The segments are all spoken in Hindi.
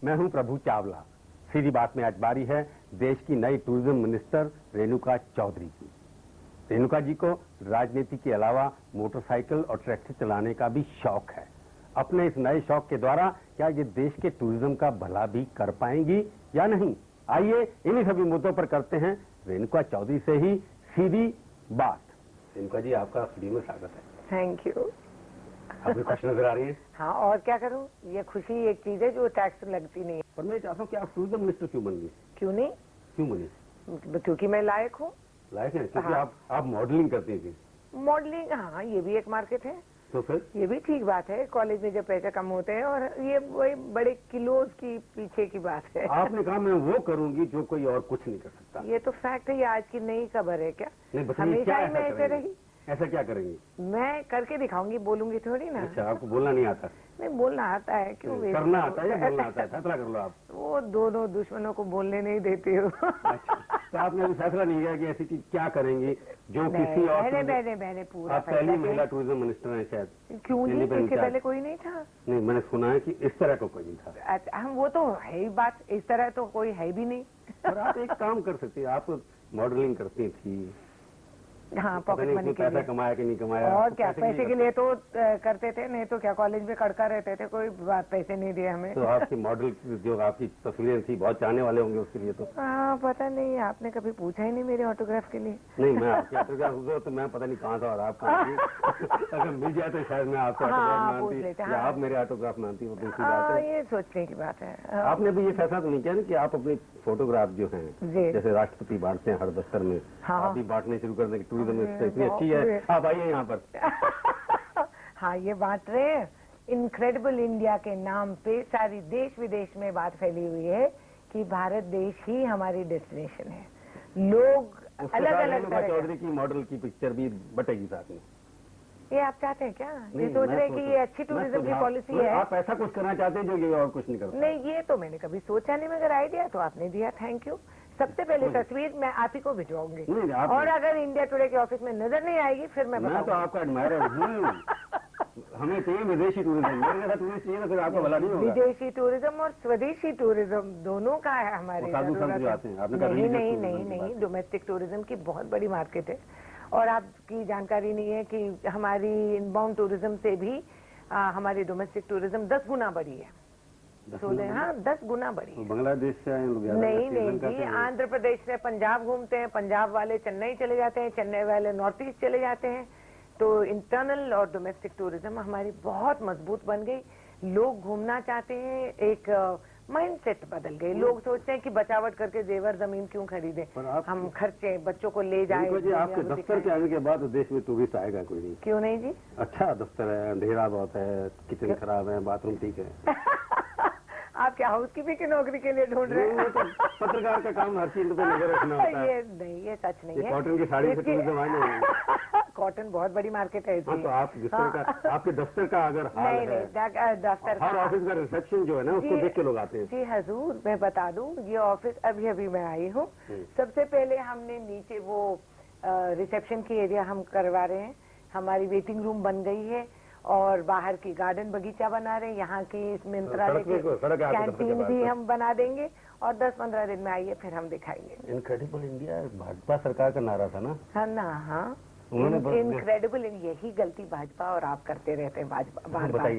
मैं हूं प्रभु चावला। सीधी बात में आज बारी है देश की नई टूरिज्म मिनिस्टर रेणुका चौधरी की। रेणुका जी को राजनीति के अलावा मोटरसाइकिल और ट्रैक्टर चलाने का भी शौक है। अपने इस नए शौक के द्वारा क्या ये देश के टूरिज्म का भला भी कर पाएंगी या नहीं? आइए इन्हीं सभी मुद्दों पर करते हैं रेणुका चौधरी से ही सीधी बात। रेणुका जी, आपका स्टूडियो में स्वागत है। Thank you. आपकी खुश नजर आ रही है। हाँ, और क्या करूँ, ये खुशी एक चीज है जो टैक्स लगती नहीं है। पर मैं चाहता हूँ कि आप टूरिज्म मिनिस्टर क्यों बन गई? क्यों नहीं? क्यों बनी? क्योंकि मैं लायक हूँ। लायक है क्योंकि हाँ। आप मॉडलिंग करती थी। मॉडलिंग, हाँ, ये भी एक मार्केट है। तो फिर ये भी ठीक बात है, कॉलेज में जब पैसे कम होते हैं, और ये वही बड़े किलोज की पीछे की बात है। आपने कहा मैं वो करूंगी जो कोई और कुछ नहीं कर सकता। ये तो फैक्ट है, ये आज की नई खबर है क्या? नहीं, बताइए हमेशा क्या ही ऐसा मैं ऐसे करेंगी? रही। ऐसा क्या करेंगी? मैं करके दिखाऊंगी, बोलूंगी थोड़ी ना। अच्छा, आपको बोलना नहीं आता? नहीं, बोलना आता है। क्यों? करना आता है या बोलना आता है? फैसला कर लो आप। वो दोनों दुश्मनों को बोलने नहीं देती हो। अच्छा, तो आपने अभी फैसला नहीं किया कि ऐसी चीज क्या करेंगी जो किसी और? मैंने पूरा आप पहली महिला टूरिज्म मिनिस्टर हैं शायद। क्यों नहीं? इससे पहले कोई नहीं था। नहीं, मैंने सुना है कि इस तरह का कोई नहीं था। अच्छा, हम वो तो है ही बात, इस तरह तो कोई है भी नहीं। और आप एक काम कर सकती, आप मॉडलिंग करती थी। हाँ, पॉकेट मनी के पैसा लिए। कमाया कि नहीं कमाया? और क्या, पैसे के लिए तो करते थे, नहीं तो क्या कॉलेज में कड़का रहते थे, कोई पैसे नहीं दिए हमें। तो आपकी मॉडल जो आपकी तस्वीरें थी, बहुत चाहने वाले होंगे उसके लिए। तो हाँ, पता नहीं, आपने कभी पूछा ही नहीं मेरे ऑटोग्राफ के लिए। नहीं, मैं आपके ऑटोग्राफ हुआ तो मैं पता नहीं कहाँ था और आप कहाँ थी। अगर मिल जाए तो शायद मैं आपसे ऑटोग्राफ मानती, या आप मेरे ऑटोग्राफ मानती, वो दूसरी बात है। ये सोचने की बात है। आपने भी ये फैसला तो नहीं किया ना कि आप अपनी फोटोग्राफ जो हैं, जैसे राष्ट्रपति बांटते हैं हर दफ्तर में, आप भी बांटने शुरू कर दें? टूरिज्म मिनिस्टर इतनी अच्छी है, आप आइए यहाँ पर। हाँ, ये बांट रहे हैं। इनक्रेडिबल इंडिया के नाम पे सारी देश विदेश में बात फैली हुई है कि भारत देश ही हमारी डेस्टिनेशन है। लोग अलग अलग तरह चौधरी की मॉडल की पिक्चर भी बटेगी साथ में। ये आप चाहते हैं क्या? ये सोच रहे हैं कि ये अच्छी टूरिज्म की पॉलिसी है? आप ऐसा कुछ करना चाहते हैं जो ये और कुछ नहीं करता? नहीं, ये तो मैंने कभी सोचा नहीं, मगर आइडिया तो आपने दिया, थैंक यू। सबसे पहले तस्वीर मैं आप ही को भिजवाऊंगी, और अगर इंडिया टुडे के ऑफिस में नजर नहीं आएगी फिर मैं तो आपका एडमायरर हूँ। हमें चाहिए विदेशी टूरिज्म, मेरे जैसा टूरिस्ट चाहिए, फिर आपका भला नहीं होगा। विदेशी टूरिज्म और स्वदेशी टूरिज्म दोनों का है हमारे। नहीं, डोमेस्टिक टूरिज्म की बहुत बड़ी मार्केट है, और आपकी जानकारी नहीं है कि हमारी इनबाउंड टूरिज्म से भी हमारी डोमेस्टिक टूरिज्म 10 गुना बढ़ी है। 10 गुना बढ़ी है। बांग्लादेश से आए लोग? नहीं जी, आंध्र प्रदेश से पंजाब घूमते हैं, पंजाब वाले चेन्नई चले जाते हैं, चेन्नई वाले नॉर्थ ईस्ट चले जाते हैं। तो इंटरनल और डोमेस्टिक टूरिज्म हमारी बहुत मजबूत बन गई। लोग घूमना चाहते हैं, एक माइंडसेट बदल गए। लोग सोचते हैं कि बचावट करके जेवर जमीन क्यों खरीदें, हम खर्चे बच्चों को ले जाए। आपके दफ्तर के आने के बाद देश में टूरिस्ट आएगा कोई नहीं? क्यों नहीं जी? अच्छा दफ्तर है, अंधेरा बहुत है, किचन खराब है, बाथरूम ठीक है। आप क्या हाउसकीपिंग की नौकरी के लिए ढूंढ रहे हैं? तो पत्रकार का काम हर चीज पे नजर रखना होता है। ये नहीं, ये सच नहीं है। कॉटन की साड़ी से टूरिज्म आए नहीं। कॉटन बहुत बड़ी मार्केट है। हाँ, तो आप आपके दफ्तर का अगर हाल है, दफ्तर हर ऑफिस का रिसेप्शन जो है ना, उसको देख के लोग आते हैं। जी हजूर, मैं बता दूं, ये ऑफिस अभी अभी मैं आई हूँ। सबसे पहले हमने नीचे वो रिसेप्शन की एरिया हम करवा रहे हैं, हमारी वेटिंग रूम बन गई है, और बाहर की गार्डन बगीचा बना रहे हैं। यहाँ की इस मंत्रालय की कैंटीन भी हम बना देंगे, और 10-15 दिन में आइए फिर हम दिखाएंगे। इनक्रेडिबल इंडिया भाजपा सरकार का नारा था ना? हाँ ना, हाँ, इनक्रेडिबल, यही गलती भाजपा और आप करते रहते हैं बार-बार।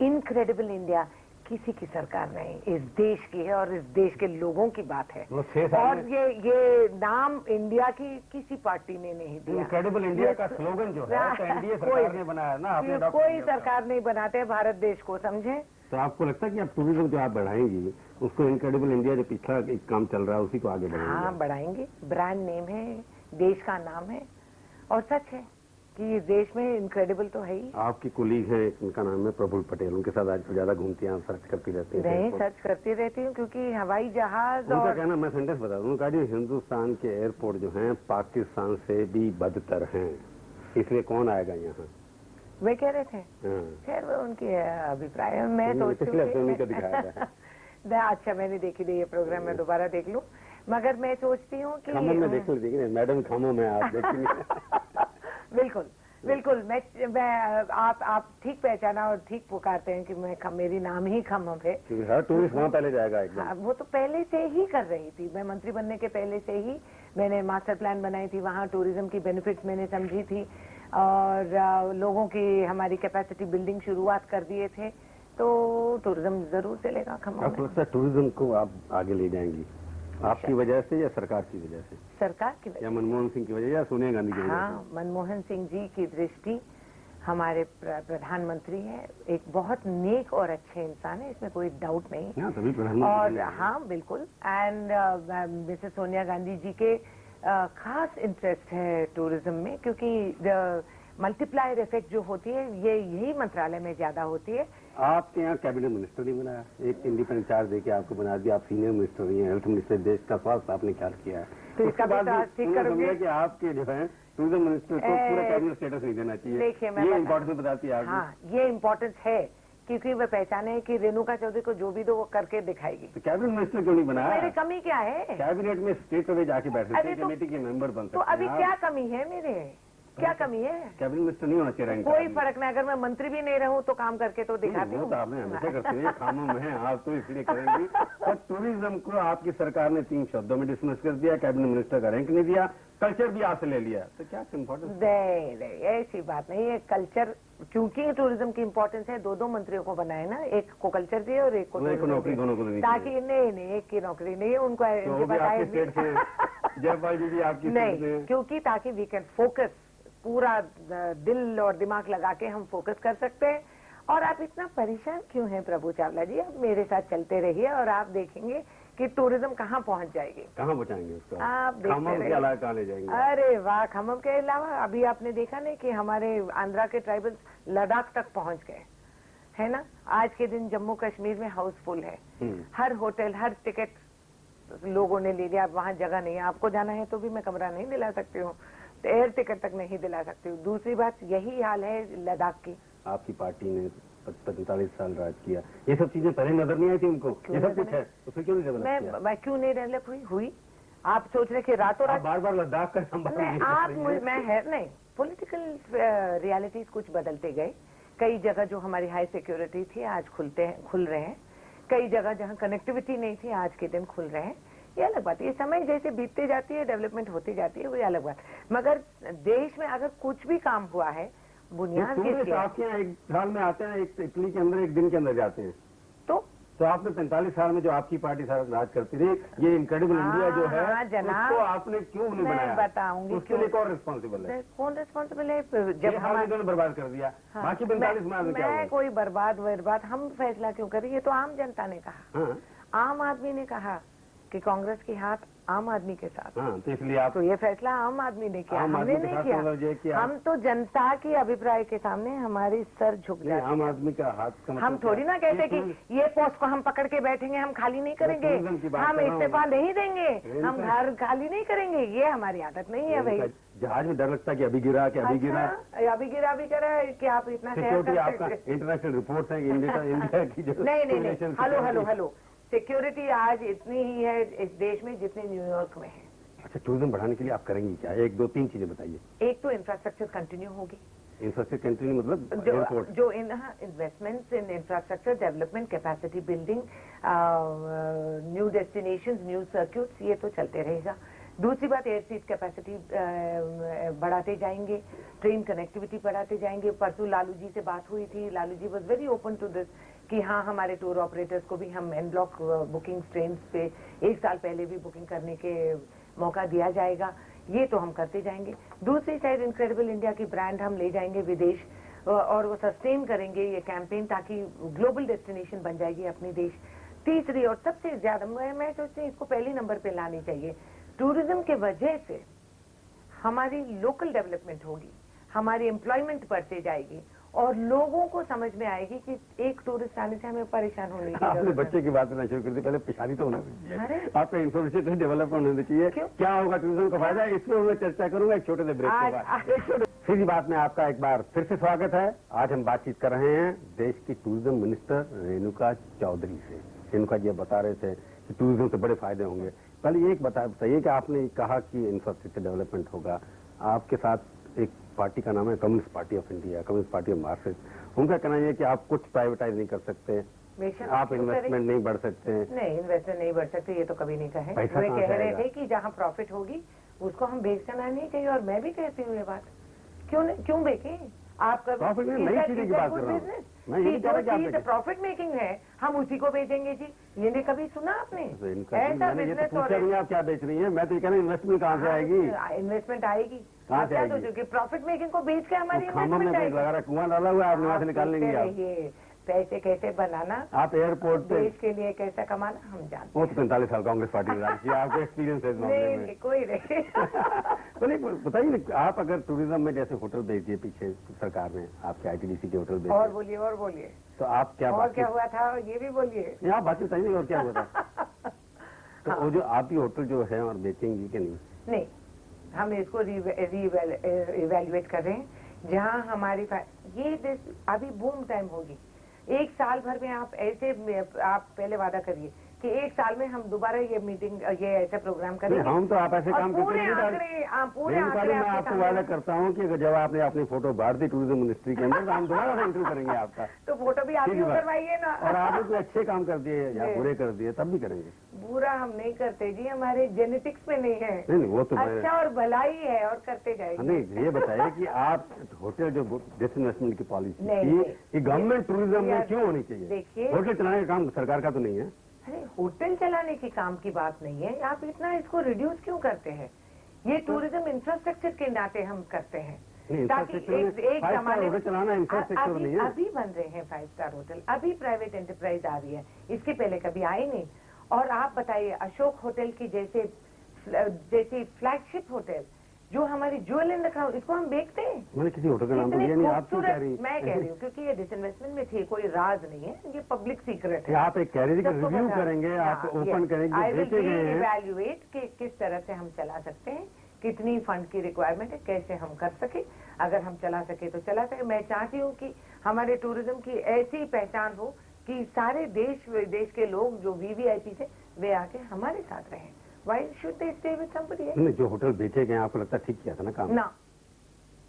इनक्रेडिबल इंडिया किसी की सरकार नहीं, इस देश की है, और इस देश के लोगों की बात है। और ये नाम इंडिया की किसी पार्टी ने नहीं दिया। इनक्रेडिबल इंडिया का स्लोगन जो है एनडीए सरकार ने बनाया ना, कोई सरकार नहीं बनाते भारत देश को, समझे? तो आपको लगता है कि अब टूरिज्म जो आप बढ़ाएंगी उसको इनक्रेडिबल इंडिया जो पिछला एक काम चल रहा है उसी को आगे बढ़ाएंगे? हाँ, बढ़ाएंगे। ब्रांड नेम है, देश का नाम है, और सच है कि इस देश में इनक्रेडिबल तो है ही। आपकी कुलीग है, उनका नाम है प्रफुल्ल पटेल, उनके साथ आज ज्यादा घूमती हैं, सर्च करती रहती हैं? नहीं, सर्च करती रहती हूँ, क्योंकि हवाई जहाज उनका कहना, मैं सेंटेंस बता दूं, उनका जी हिंदुस्तान के एयरपोर्ट जो हैं पाकिस्तान से भी बदतर हैं, इसलिए कौन आएगा यहाँ? वे कह रहे थे। खैर वो उनके अभिप्राय है, मैं सोचती हूँ। अच्छा, मैंने देखी थी ये प्रोग्राम, मैं दोबारा देख लूँ, मगर मैं सोचती हूँ कि खामों में देख लीजिए, मैडम खामों में आप देखिए। बिल्कुल, बिल्कुल। मैं आप ठीक पहचाना और ठीक पुकारते हैं कि मेरी नाम ही खम्मम है। हर टूरिस्ट वहाँ पहले जाएगा एकदम। हाँ, वो तो पहले से ही कर रही थी। मैं मंत्री बनने के पहले से ही मैंने मास्टर प्लान बनाई थी, वहाँ टूरिज्म की बेनिफिट्स मैंने समझी थी और लोगों की हमारी कैपेसिटी बिल्डिंग शुरुआत कर दिए थे, तो टूरिज्म जरूर चलेगा खम्मम। आपको लगता है टूरिज्म को आप आगे ले जाएंगी आपकी वजह से या सरकार की वजह से? सरकार की वजह या मनमोहन सिंह की वजह या सोनिया गांधी की वजह से? हाँ, मनमोहन सिंह जी की दृष्टि, हमारे प्रधानमंत्री हैं, एक बहुत नेक और अच्छे इंसान है, इसमें कोई डाउट नहीं। तभी प्रधानमंत्री। और हाँ बिल्कुल। एंड मिसेस सोनिया गांधी जी के खास इंटरेस्ट है टूरिज्म में, क्योंकि मल्टीप्लायर इफेक्ट जो होती है ये यही मंत्रालय में ज्यादा होती है। आपके यहाँ कैबिनेट मिनिस्टर नहीं बनाया, एक इंडिपेंडेंट चार्ज देके आपको बना दिया, आप सीनियर मिनिस्टर रही हैं, हेल्थ मिनिस्टर, देश का स्वास्थ्य आपने ख्याल किया है, तो इसका बाद ठीक करोगे कि आपके जो है टूरिज्म मिनिस्टर को पूरा कैबिनेट स्टेटस नहीं देना चाहिए। देखिए, मैं ये इम्पोर्टेंस बताती है। हाँ, ये इम्पोर्टेंस है, क्योंकि वह पहचाने है कि रेणुका चौधरी को जो भी दो वो करके दिखाएगी। तो कैबिनेट मिनिस्टर क्यों नहीं बनाया? मेरी कमी क्या है? कैबिनेट में स्टेट पे जाके बैठे, अरे तो- कमेटी के मेंबर बन सकते तो हैं। अभी क्या कमी है मेरे, क्या कमी है? कैबिनेट मिनिस्टर नहीं होना चाहिए। कोई फर्क नहीं, अगर मैं मंत्री भी नहीं रहूं तो काम करके तो दिखाती हूँ। तो आपने हमेशा करते हैं, खामों में आप तो इसलिए करेंगी। और टूरिज्म को आपकी सरकार ने 3 शब्दों में डिसमिस कर दिया, कैबिनेट मिनिस्टर का रैंक नहीं दिया, कल्चर भी आपसे ले लिया, तो क्या इम्पोर्टेंस? नहीं, ऐसी बात नहीं है। कल्चर, क्योंकि टूरिज्म की इम्पोर्टेंस है, 2 मंत्रियों को बनाए ना, एक को कल्चर दिए और एक को नौकरी, दोनों को देनी ताकि नहीं, एक की नौकरी नहीं है उनको, जयपाल जी भी आपकी नहीं, क्योंकि ताकि वी कैन फोकस, पूरा दिल और दिमाग लगा के हम फोकस कर सकते हैं। और आप इतना परेशान क्यों हैं प्रभु चावला जी? आप मेरे साथ चलते रहिए और आप देखेंगे कि टूरिज्म कहाँ पहुँच जाएगी। कहाँ पहुँचाएंगे उसको? आप देखते रहिए। कहाँ ले जाएंगे? अरे वाह, खम्मम के अलावा अभी आपने देखा नहीं कि हमारे आंध्रा के ट्राइबल्स लद्दाख तक पहुँच गए, है ना? आज के दिन जम्मू कश्मीर में हाउसफुल है, हर होटल, हर टिकट लोगों ने ले लिया। अब वहाँ जगह नहीं है, आपको जाना है तो भी मैं कमरा नहीं दिला सकती हूँ, तो एयर टिकट तक नहीं दिला सकती हूँ। दूसरी बात, यही हाल है लद्दाख की। आपकी पार्टी ने 45 साल राज किया, ये सब चीजें पहले नजर नहीं आई थी उनको? ये सब कुछ है तो फिर क्यों नहीं डेवलप किया? मैं क्यों नहीं डेवलप हुई? आप सोच रहे कि रातों रात बार बार लद्दाख का नहीं, पॉलिटिकल रियलिटीज कुछ बदलते गए। कई जगह जो हमारी हाई सिक्योरिटी थी आज खुल रहे हैं, कई जगह जहाँ कनेक्टिविटी नहीं थी आज के दिन खुल रहे हैं। ये अलग बात है, ये समय जैसे बीतते जाती है, डेवलपमेंट होती जाती है, वो अलग बात। मगर देश में अगर कुछ भी काम हुआ है, बुनियाद आपके यहाँ एक साल में आते हैं, एक इटली के अंदर एक दिन के अंदर जाते हैं, तो आपने 45 साल में जो आपकी पार्टी राज करती थी, ये इनक्रेडिबल इंडिया जो है, उसको आपने क्यों नहीं बनाया? बताऊंगी उसके लिए कौन रिस्पॉन्सिबल है? कौन रिस्पॉन्सिबल है? जब हमारे बर्बाद कर दिया, बाकी 45 में क्या हुआ? कोई बर्बाद हम फैसला क्यों करें? ये तो आम जनता ने कहा, आम आदमी ने कहा कि कांग्रेस की हाथ आम आदमी के साथ। तो इसलिए आप, तो ये फैसला आम आदमी ने किया, हमने नहीं किया। हम तो जनता के अभिप्राय के सामने हमारी सर झुक जाती है। आम आदमी का हाथ का मतलब हम थोड़ी ना कहते कि ये पोस्ट को हम पकड़ के बैठेंगे, हम खाली नहीं करेंगे, हम इस्तीफा नहीं देंगे, हम घर खाली नहीं करेंगे, ये हमारी आदत नहीं है भाई। जहाज में डर लगता है कि अभी गिरा, कि अभी गिरा, अभी गिरा कि आप इतना इंटरनेशनल रिपोर्ट है इंडिया की जो नहीं, हेलो, सिक्योरिटी आज इतनी ही है इस देश में जितनी न्यूयॉर्क में है। अच्छा, टूरिज्म बढ़ाने के लिए आप करेंगी क्या? 1, 2, 3 चीजें बताइए। एक तो इंफ्रास्ट्रक्चर कंटिन्यू होगी। इंफ्रास्ट्रक्चर कंटिन्यू मतलब जो investments in infrastructure development, capacity building, new destinations, new circuits, ये तो चलते रहेगा। दूसरी बात, एयर सीट कैपेसिटी बढ़ाते जाएंगे, ट्रेन कनेक्टिविटी बढ़ाते जाएंगे। परसों लालू जी से बात हुई थी, Lalu ji was very open to this कि हाँ, हमारे टूर ऑपरेटर्स को भी हम एन ब्लॉक बुकिंग ट्रेन पे 1 साल पहले भी बुकिंग करने के मौका दिया जाएगा। ये तो हम करते जाएंगे। दूसरी साइड इनक्रेडिबल इंडिया की ब्रांड हम ले जाएंगे विदेश और वो सस्टेन करेंगे ये कैंपेन, ताकि ग्लोबल डेस्टिनेशन बन जाएगी अपनी देश। तीसरी और सबसे ज्यादा मैं सोचती हूँ इसको पहले नंबर पे लानी चाहिए। टूरिज्म के वजह से हमारी लोकल डेवलपमेंट होगी, हमारी एम्प्लॉयमेंट बढ़ते जाएगी और लोगों को समझ में आएगी कि एक टूरिस्ट आने से हमें परेशान होने की आपने बच्चे की बात करना शुरू कर दी, पहले पिछाड़ी तो होना चाहिए, आपका इंफ्रास्ट्रक्चर डेवलपमेंट होना चाहिए। क्या होगा टूरिज्म का फायदा, इसमें मैं चर्चा करूंगा एक छोटे से ब्रेक के बाद। सीधी बात में आपका एक बार फिर से स्वागत है। आज हम बातचीत कर रहे हैं देश की टूरिज्म मिनिस्टर रेणुका चौधरी से। रेणुका जी बता रहे थे कि टूरिज्म से बड़े फायदे होंगे। पहले एक बताइए कि आपने कहा कि इंफ्रास्ट्रक्चर डेवलपमेंट होगा, आपके साथ एक पार्टी का नाम है communist party of India, communist party of Marxist. उनका कहना है कि आप कुछ प्राइवेटाइज नहीं कर सकते, आप इन्वेस्टमेंट नहीं बढ़ सकते। नहीं, इन्वेस्टमेंट नहीं बढ़ सकते, ये तो कभी नहीं कहे। पैसा वे कहाँ कह से रहे आएगा? थे कि जहाँ प्रॉफिट होगी उसको हम बेच करना नहीं चाहिए, और मैं भी कहती हूँ ये बात। क्यों बेचें? आप प्रॉफिट में नई चीजें की बात कर रहा हूँ मैं, ये जो चीज प्रॉफिट मेकिंग है हम उसी को बेचेंगे जी। ये नहीं कभी सुना आपने ऐसा बिजनेस? और आप क्या बेच रही है? मैं तो ये कह रहा हूँ इन्वेस्टमेंट कहाँ से आएगी? इन्वेस्टमेंट आएगी कहाँ से आएगी? तो प्रॉफिट मेकिंग को बेच के हमारी खामों में इन्वेस्टमेंट लगा रहा, कुआं डाला हुआ है, आपने वहाँ से निकाल लेंगे आप। पैसे कैसे बनाना, आप एयरपोर्ट पे देश के लिए कैसे कमाना हम जानते वो तो 45 साल कांग्रेस पार्टी में राज किया, आपको एक्सपीरियंस है इस मामले हैं। में। नहीं, कोई नहीं। तो नहीं बताइए ना, आप अगर टूरिज्म में जैसे होटल भेज दिए पीछे सरकार ने, आपके आईटीडीसी के होटल भेज और दिए, बोलिए तो आप क्या और क्या हुआ था ये भी बोलिए। नहीं, आप बात बताइए और क्या हुआ था? तो वो जो आपकी होटल जो है और बेचेंगी कि नहीं? नहीं, हम इसको इवेल्युएट कर रहे हैं। जहाँ हमारी ये अभी बूम टाइम होगी, एक साल भर में आप ऐसे आप पहले वादा करिए कि एक साल में हम दोबारा ये मीटिंग ये ऐसे प्रोग्राम करेंगे। हम तो आप ऐसे काम करते पूरे हैं। आंकड़े मैं आपको वादा करता हूँ कि जब आपने अपनी फोटो बांट दी टूरिज्म मिनिस्ट्री के अंदर, तो हम दोबारा इंटरव्यू करेंगे आपका। तो फोटो भी आप ही करवाइए ना। और आपने कोई अच्छे काम कर दिए या बुरे कर दिए तब भी करेंगे। बुरा हम नहीं करते जी, हमारे जेनेटिक्स में नहीं है। नहीं वो तो अच्छा और भलाई है और करते जाएंगे। नहीं, ये बताइए कि आप होटल जो डिसइन्वेस्टमेंट की पॉलिसी नहीं, ये गवर्नमेंट टूरिज्म में क्यों होनी चाहिए? देखिए, होटल चलाने का काम सरकार का तो नहीं है। अरे होटल चलाने की काम की बात नहीं है, आप इतना इसको रिड्यूस क्यों करते हैं? ये टूरिज्म इंफ्रास्ट्रक्चर के नाते हम करते हैं, ताकि एक जमाने में चलाना इंफ्रास्ट्रक्चर नहीं है। अभी बन रहे हैं 5 स्टार होटल, अभी प्राइवेट एंटरप्राइज आ रही है, इसके पहले कभी आई नहीं। और आप बताइए अशोक होटल की जैसी फ्लैगशिप होटल जो हमारी ज्वेल इन रखा, इसको हम बेचते हैं। मैंने किसी होटल का नाम तो लिया नहीं, आप क्यों कह रही हैं? मैं कह रही हूँ क्योंकि ये डिसइन्वेस्टमेंट में थी, कोई राज नहीं है, ये पब्लिक सीक्रेट है। आप एक कह रही थी कि रिव्यू करेंगे, आप ओपन करेंगे, बेचे गए हैं। इवैल्यूएट कि किस तरह से हम चला सकते हैं, कितनी फंड की रिक्वायरमेंट है, कैसे हम कर सके। अगर हम चला सके तो चला सके। मैं चाहती हूँ कि हमारे टूरिज्म की ऐसी पहचान हो कि सारे देश विदेश के लोग जो वीवीआईपी थे वे आके हमारे साथ रहें। Why should they stay with somebody else? नहीं, जो होटल बेचे गए आपको लगता है ठीक किया था ना काम? ना,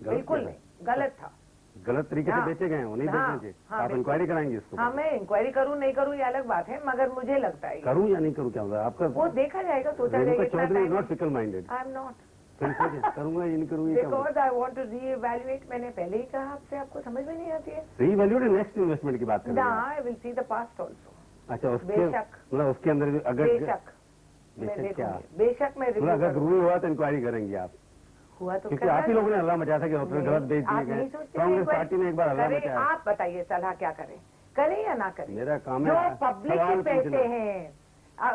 बिल्कुल नहीं, गलत था। गलत तरीके से बेचे गए हैं, वो नहीं बेचने चाहिए। आप इंक्वायरी कराएंगे इसको? हाँ, मैं इंक्वायरी करूँ नहीं करूँ ये अलग बात है, मगर मुझे लगता है करूँ या नहीं करूँ क्या होगा आपका? वो देखा जाएगा, सोचा जाएगा। Chaudhary not fickle minded. I am not. करूंगा या नहीं करूंगा? Because I want to reevaluate. मैंने पहले ही कहा आपसे, आपको समझ में नहीं आती है। रीइवैल्यूएट नेक्स्ट इन्वेस्टमेंट की बात कर रहे हैं? I will see the past also. अच्छा, उसके बेशक, मतलब उसके अंदर अगर बेशक मैं देखूंगी, बेशक मैं रिव्यू अगर जरूरी हुआ तो इंक्वायरी करेंगे आप? हुआ तो क्योंकि आप ही लोगों ने हल्ला मचाया था कि होटल गलत बेच दिए गए। कांग्रेस पार्टी ने एक बार हल्ला मचाया। आप बताइए सलाह क्या करें, करें या ना करें? मेरा काम जो है पब्लिक के पैसे हैं।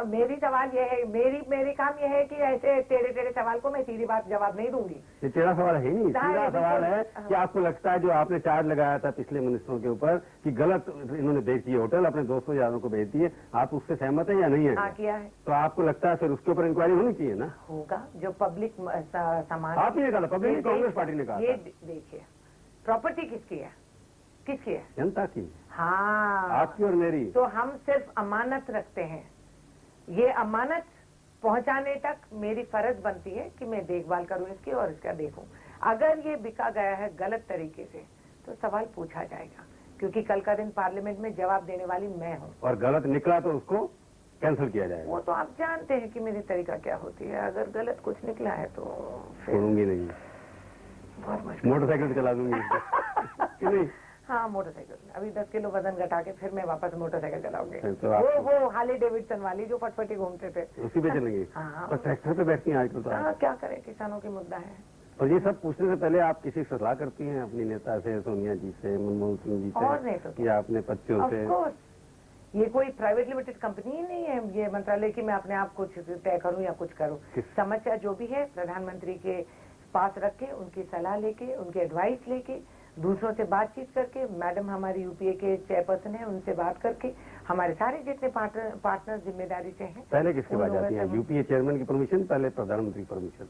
मेरी सवाल ये है, मेरी काम ये है कि ऐसे तेरे सवाल को मैं सीधी बात जवाब नहीं दूंगी। ये तेरा सवाल है नहीं, सीधा सवाल है कि आपको लगता है जो आपने चार्ज लगाया था पिछले मिनिस्टरों के ऊपर कि गलत इन्होंने बेच दिए होटल, अपने दोस्तों यारों को बेच दिए, आप उससे सहमत है या नहीं है? हाँ, किया है। तो आपको लगता है फिर उसके ऊपर इंक्वायरी होनी चाहिए ना? होगा, जो पब्लिक सामान। आप ही ने कहा, पब्लिक ने, कांग्रेस पार्टी ने कहा। ये देखिए, प्रॉपर्टी किसकी है? किसकी है? जनता की। हाँ, आपकी और मेरी। तो हम सिर्फ अमानत रखते हैं। ये अमानत पहुंचाने तक मेरी फर्ज बनती है कि मैं देखभाल करूं इसकी और इसका देखूं। अगर ये बिका गया है गलत तरीके से तो सवाल पूछा जाएगा, क्योंकि कल का दिन पार्लियामेंट में जवाब देने वाली मैं हूं। और गलत निकला तो उसको कैंसिल किया जाएगा। वो तो आप जानते हैं कि मेरी तरीका क्या होती है। अगर गलत कुछ निकला है तो छोड़ूंगी नहीं, बहुत मुश्किल, मोटरसाइकिल चला दूंगी कि नहीं? हाँ, मोटरसाइकिल। अभी 10 किलो वजन घटा के फिर मैं वापस मोटरसाइकिल चलाऊंगी। तो वो हार्ले डेविडसन वाली जो फटफटी घूमते थे, उसी पे चलेंगे। हाँ, पर ट्रैक्टर पे बैठती हैं आजकल तो। हाँ, क्या करें, किसानों की मुद्दा है। और ये सब पूछने से पहले आप किसी से सलाह करती हैं अपनी नेता से, सोनिया जी से, मनमोहन सिंह जी और नहीं तो से, या अपने बच्चों से? ऑफ कोर्स, ये कोई प्राइवेट लिमिटेड कंपनी ही नहीं है ये मंत्रालय की मैं अपने आप कुछ तय करूं या कुछ करूं। समस्या जो भी है प्रधानमंत्री के पास रख के, उनकी सलाह लेके, उनके एडवाइस लेके, दूसरों से बातचीत करके, मैडम हमारी यूपीए के चेयरपर्सन है, उनसे बात करके, हमारे सारे जितने पार्टनर जिम्मेदारी से हैं। पहले किसके पास जाती हैं? यूपीए चेयरमैन की परमिशन, पहले प्रधानमंत्री परमिशन?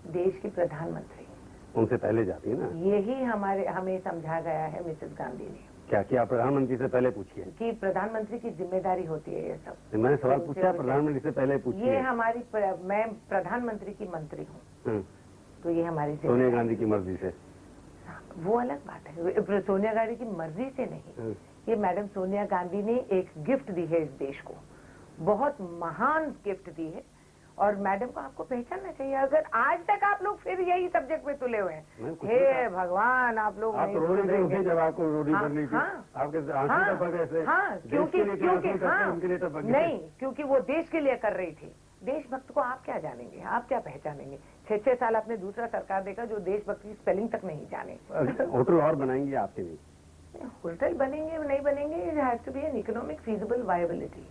देश की प्रधानमंत्री उनसे पहले जाती है ना? यही हमें समझा गया है मिसेस गांधी ने। क्या किया? प्रधानमंत्री से पहले पूछिए कि प्रधानमंत्री की जिम्मेदारी होती है ये सब। मैंने सवाल पूछा, प्रधानमंत्री से पहले पूछिए। ये मैं प्रधानमंत्री की मंत्री हूँ, तो ये हमारी सोनिया गांधी की मर्जी से। वो अलग बात है, सोनिया गांधी की मर्जी से नहीं, ये मैडम सोनिया गांधी ने एक गिफ्ट दी है इस देश को, बहुत महान गिफ्ट दी है, और मैडम को आपको पहचानना चाहिए। अगर आज तक आप लोग फिर यही सब्जेक्ट पे तुले हुए हैं, हे भगवान, आप लोग आप नहीं रोने सुधरेंगे। थे जब आपको रोटी हाँ, बननी थी, हाँ, आपके आंसू हाँ, टपक गए थे। हाँ, क्योंकि देश के लिए क्योंकि क्या हाँ, उनके लिए टपक गए। नहीं, क्योंकि वो देश के लिए कर रही थी। देशभक्त को आप क्या जानेंगे, आप क्या पहचानेंगे? 6-6 साल आपने दूसरा सरकार देखा जो देशभक्त की स्पेलिंग तक नहीं जाने। होटल और बनाएंगे आपके लिए? होटल बनेंगे नहीं बनेंगे, it has to be an economic feasible viability.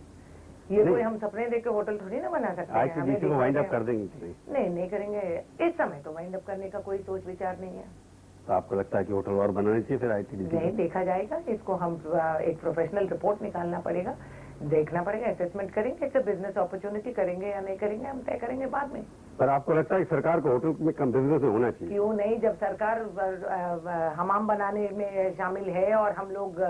ये कोई हम सपने देख के होटल थोड़ी ना बना सकते हैं। ITBC को वाइंड अप कर देंगे कि नहीं? नहीं करेंगे, इस समय तो वाइंड अप करने का कोई सोच विचार नहीं है। तो आपको लगता है कि होटल और बनाने चाहिए फिर ITBC? नहीं, देखा जाएगा, इसको हम एक प्रोफेशनल रिपोर्ट निकालना पड़ेगा, देखना पड़ेगा, असेसमेंट करेंगे, इट्स बिजनेस अपॉर्चुनिटी, करेंगे या नहीं करेंगे हम तय करेंगे बाद में। पर आपको लगता है कि सरकार को होटल में कम बिजनेस में होना चाहिए? क्यों नहीं, जब सरकार हमाम बनाने में शामिल है और हम लोग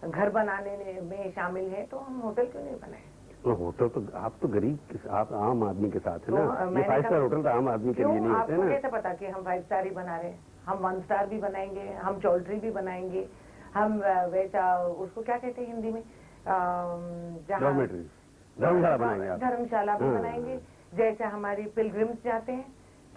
घर बनाने में शामिल है, तो हम होटल क्यों नहीं बनाए? तो होटल तो आप तो गरीब, आप आम आदमी के साथ है ना। तो ये 5 स्टार होटल तो आम आदमी के लिए नहीं होते आपको ना। कैसे पता कि हम 5 स्टार ही बना रहे हैं? हम 1 स्टार भी बनाएंगे, हम चौल्ट्री भी बनाएंगे, हम वैसा उसको क्या कहते हैं हिंदी में, डॉर्मेटरी, धर्मशाला बनाएंगे आप? धर्मशाला भी बनाएंगे। जैसे हमारी पिलग्रिम्स जाते हैं,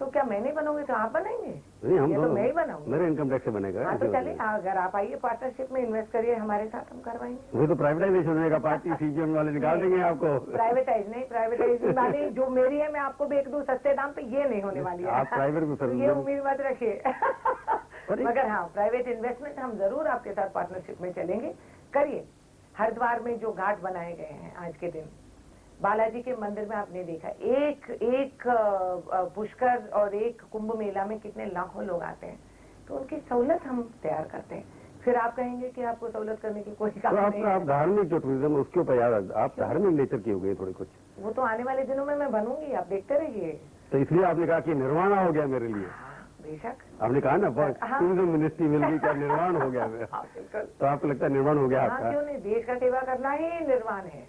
तो क्या मैं नहीं बनूंगी तो आप बनाएंगे? नहीं, हम तो दोनों, मैं ही बनाऊंगी। मेरे इनकम टैक्स से बनेगा। हाँ तो चलिए, अगर आप आइए पार्टनरशिप में इन्वेस्ट करिए हमारे साथ, हम करवाएंगे। वो तो प्राइवेटाइजेशन होगा, पार्टी CGM वाले निकाल देंगे आपको। प्राइवेटाइज नहीं, प्राइवेटाइज वाली जो मेरी है मैं आपको बेच दूं सस्ते दाम पे, ये नहीं होने वाली है। आप प्राइवेट में तो ये उम्मीद मत रखिए। अरे! मगर हाँ, प्राइवेट इन्वेस्टमेंट हम जरूर आपके साथ पार्टनरशिप में चलेंगे। करिए। हरिद्वार में जो घाट बनाए गए हैं आज के दिन, बालाजी के मंदिर में आपने देखा, एक पुष्कर और एक कुंभ मेला में कितने लाखों लोग आते हैं, तो उनकी सहूलत हम तैयार करते हैं। फिर आप कहेंगे कि आपको सहूलत करने की कोई काम नहीं तो आप है। धार्मिक जो टूरिज्म है उसके ऊपर याद, आप धार्मिक नेचर की हो गई थोड़ी कुछ। वो तो आने वाले दिनों में मैं बनूंगी, आप देखते रहिए। तो इसलिए आपने कहा कि निर्वाण हो गया मेरे लिए। बेशक, आपने कहा ना, हाँ। टूरिज्म मिनिस्ट्री मिल गई, क्या निर्वाण हो गया मेरा? हाँ, बिल्कुल। तो आपको लगता है निर्वाण हो गया हाँ, आपका? क्यों नहीं, देश का सेवा करना ही निर्वाण है।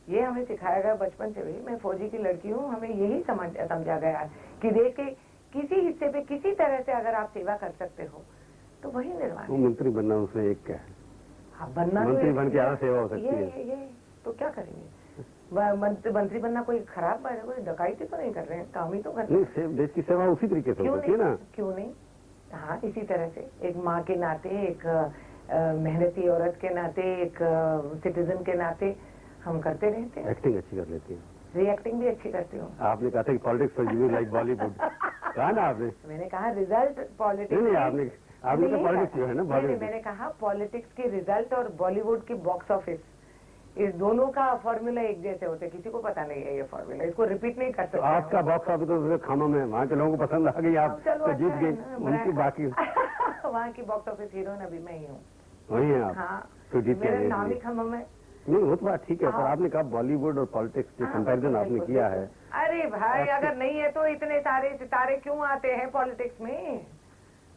ये हमें सिखाया गया बचपन से भी। मैं फौजी की लड़की हूँ, हमें यही समझा गया है कि देश के किसी हिस्से पे किसी तरह से अगर आप सेवा कर सकते हो तो वही निर्वाण वो है। मंत्री बनना उसमें एक क्या है? हाँ, बनना तो मंत्री एक- बन के ज्यादा सेवा हो सकती है। ये तो क्या करेंगे? मंत्री बनना कोई खराब बात है? कोई डकाइती तो नहीं कर रहे हैं, काम ही तो कर रहे हैं। नहीं, देश की सेवा उसी तरीके से हो सकती है ना। क्यों नहीं? हाँ, इसी तरह से एक माँ के नाते, एक मेहनती औरत के नाते, एक सिटीजन के नाते हम करते रहते हैं। एक्टिंग अच्छी कर लेती है। रिएक्टिंग भी अच्छी करती हूँ। आपने कहा था कि politics for you like Bollywood, कहा ना आपने? मैंने कहा रिजल्ट पॉलिटिक्स। नहीं, आपने तो पॉलिटिक्स जो है ना, बॉलीवुड। मैंने कहा पॉलिटिक्स के रिजल्ट और बॉलीवुड की बॉक्स ऑफिस, इस दोनों का फॉर्मूला एक जैसे होते, किसी को पता नहीं है ये फॉर्मूला, इसको रिपीट नहीं कर सकते। आपका बॉक्स ऑफिस तो खामा में, वहाँ के लोगों को पसंद आ गई, आप तो जीत गई। उनकी बाकी वहाँ की बॉक्स ऑफिस हीरोइन अभी मैं ही हूँ। वही है आप। हाँ, तो जीत मेरा गए। नाम ही खम्मा में। नहीं, वो तो बात ठीक है, पर आपने कहा बॉलीवुड और पॉलिटिक्स जो कंपैरिजन आपने किया है। अरे भाई, अगर नहीं है तो इतने सारे सितारे क्यों आते हैं पॉलिटिक्स में?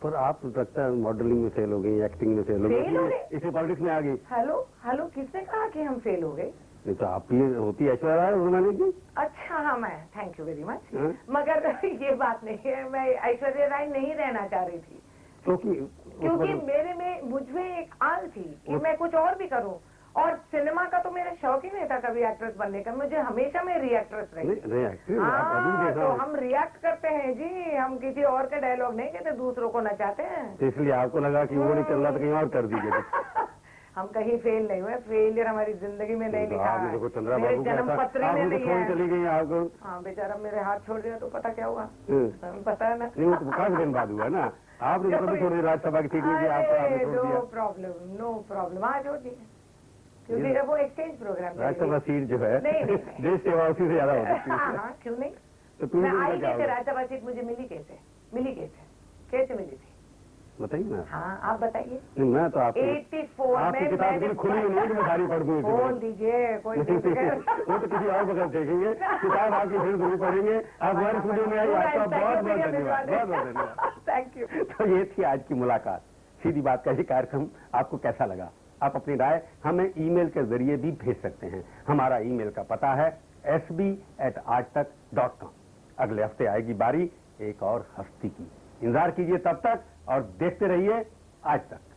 पर आप लगता है मॉडलिंग में फेल हो गई, एक्टिंग में फेल हो फेल हो गई, गए? इसे पॉलिटिक्स में आ गई। हेलो, किसने कहा कि हम फेल हो गए? नहीं तो आप ही होती ऐश्वर्या राय उन्होंने की। अच्छा, हाँ, मैं थैंक यू वेरी मच। हाँ? मगर ये बात नहीं है, मैं ऐश्वर्या राय नहीं रहना चाह रही थी, क्योंकि मुझ में एक आल थी कि मैं कुछ और भी करूं, और सिनेमा का तो मेरा शौक ही नहीं था कभी एक्ट्रेस बनने का, मुझे हमेशा मैं रिएक्ट्रेस रही। हाँ, तो हम रिएक्ट करते हैं जी, हम किसी और का डायलॉग नहीं कहते, दूसरों को नचाते हैं। तो इसलिए आपको लगा कि वो नहीं चल रहा तो कहीं और कर दीजिए। हम कहीं फेल नहीं हुए, फेलियर हमारी जिंदगी में नहीं लिखा है, मेरे जन्म पत्र में नहीं है। चली गई आपको। हाँ, बेचारा मेरे हाथ छोड़ दिया तो पता क्या हुआ, पता है ना। नहीं, वो तो काफी दिन बाद हुआ ना, आपने तो कभी छोड़ दिया, राज्यसभा की सीट में आपने छोड़ दिया। नो प्रॉब्लम, हाँ छोड़ दिया, क्योंकि वो एक्सचेंज प्रोग्राम। राज्यसभा सीट जो है नहीं। देश सेवा उसी से ज्यादा हो सकती है। हाँ, क्यों नहीं? तो मैं आई कैसे, राज्यसभा सीट मुझे मिली कैसे मिली थी? बताइए ना। हाँ, आप बताइए। मैं तो 84 आपकी में किताब बिल्कुल खुली हुई नहीं कि मैं सारी पढ़ दूँ। बोल दीजिए, कोई वो तो किसी और वक्त देखेंगे, किताब आपकी फिर जरूर पढ़ेंगे। आप हमारे स्टूडियो में आइए, आपका बहुत बहुत धन्यवाद, बहुत बहुत धन्यवाद। Thank you. तो ये थी आज की मुलाकात। सीधी बात का ये कार्यक्रम आपको कैसा लगा? आप अपनी राय हमें ईमेल के जरिए भी भेज सकते हैं। हमारा ईमेल का पता है sb@aajtak.com। अगले हफ्ते आएगी बारी एक और हस्ती की। इंतजार कीजिए तब तक और देखते रहिए आज तक।